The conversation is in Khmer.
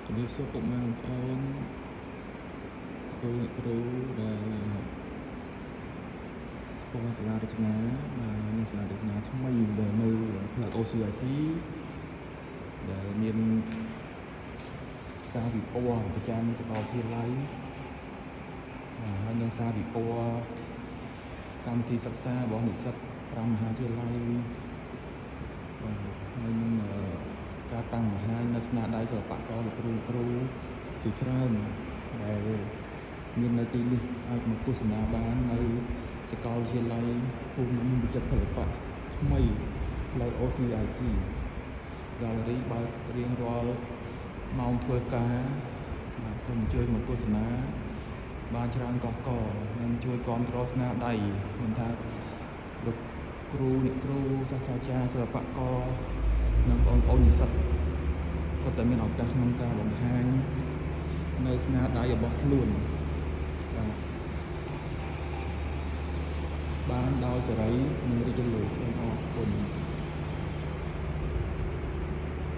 ជំរាបសួរពុកម៉ែបងប្អូនគ្រូដែលស្គាល់សាលារចនានិងសាលារចនាថ្មីដែលនៅផ្នែក OCIC ដែលមានសារវិព័រណ៍ប្រចាំសាកលវិទ្យាល័យហើយនឹងសារវិព័រណ៍កម្មវិធីសិក្សារបស់និស្សិត5មហាវិទ្យាល័យហើយនឹងការតាំងបង្ហាញនៅស្នាដៃសិល្បករលោកគ្រូជាច្រើនដែលមាននៅទីនេះអាចមកទស្សនាបាននៅសាកលវិទ្យាល័យភូមិន្ទវិចិត្រសិល្បៈថ្មីផ្លូវ OCIC Gallery បើករៀងរាល់ម៉ោងធ្វើការសូមអញ្ជើញមកទស្សនាបានច្រើនកកនិងជួយគាំទ្រស្នាដៃមិនថាលោកគ្រូអ្នកគ្រូសាស្ត្រាចារ្យសិល្បករនិងបងប្អូននិស្សិតសុទ្ធតែមានឱកាសក្នុងការបង្ហាញនៅស្នាដៃរបស់ខ្លួនបានដោយសេរីនិងរីករាយសូមអរ